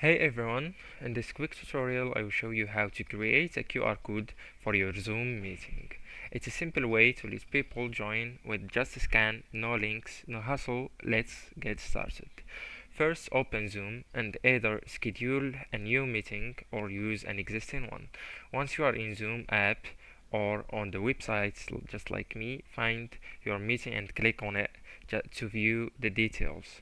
Hey everyone, in this quick tutorial I will show you how to create a QR code for your Zoom meeting. It's a simple way to let people join with just a scan, no links, no hassle. Let's get started. First, open Zoom and either schedule a new meeting or use an existing one. Once you are in Zoom app or on the website, just like me, find your meeting and click on it to view the details.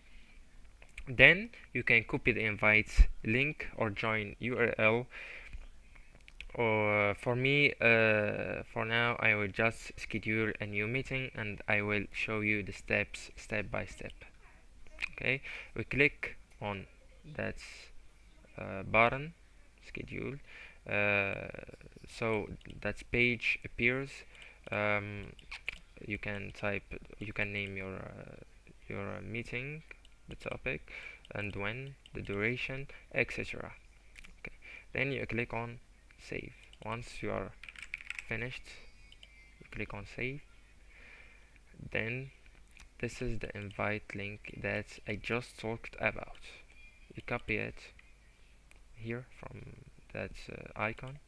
Then you can copy the invite link or join URL. Or for now, I will just schedule a new meeting and I will show you the steps step by step. Okay, we click on that button, schedule. Uh, so that page appears. Um, you can name your meeting, the topic, and when, the duration, etc. Okay. Then you click on save. Once you are finished, you click on save. Then this is the invite link that I just talked about. You copy it here from that icon.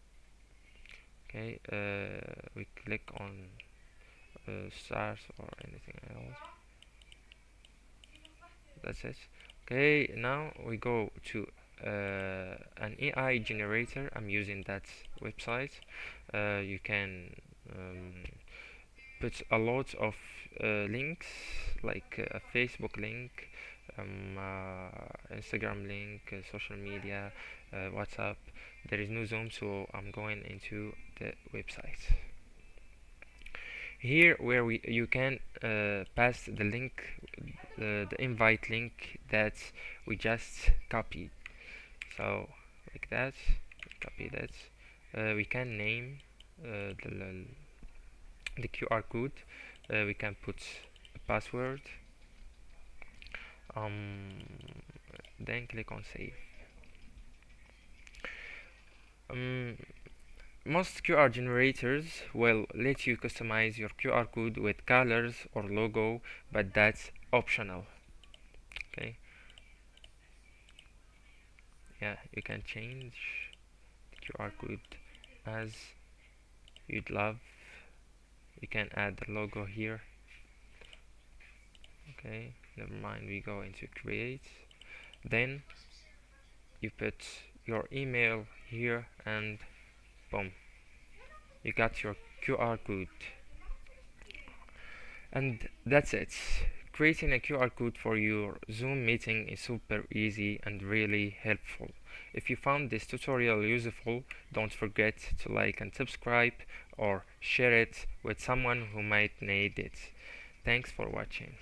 Okay, we click on stars or anything else. That's it. Okay, now we go to an AI generator. I'm using that website. You can put a lot of links, like a Facebook link, Instagram link, social media, WhatsApp. There is no Zoom, so I'm going into the website. Here, where you can pass the link, the invite link that we just copied. So like that, copy that. We can name the QR code. We can put a password. Um, then click on save. Um, Most QR generators will let you customize your QR code with colors or logo, but that's optional. Okay, yeah, you can change the QR code as you'd love. You can add the logo here. Okay, never mind, we go into create. Then you put your email here and boom, you got your QR code. And that's it. Creating a QR code for your Zoom meeting is super easy and really helpful. If you found this tutorial useful, don't forget to like and subscribe or share it with someone who might need it. Thanks for watching.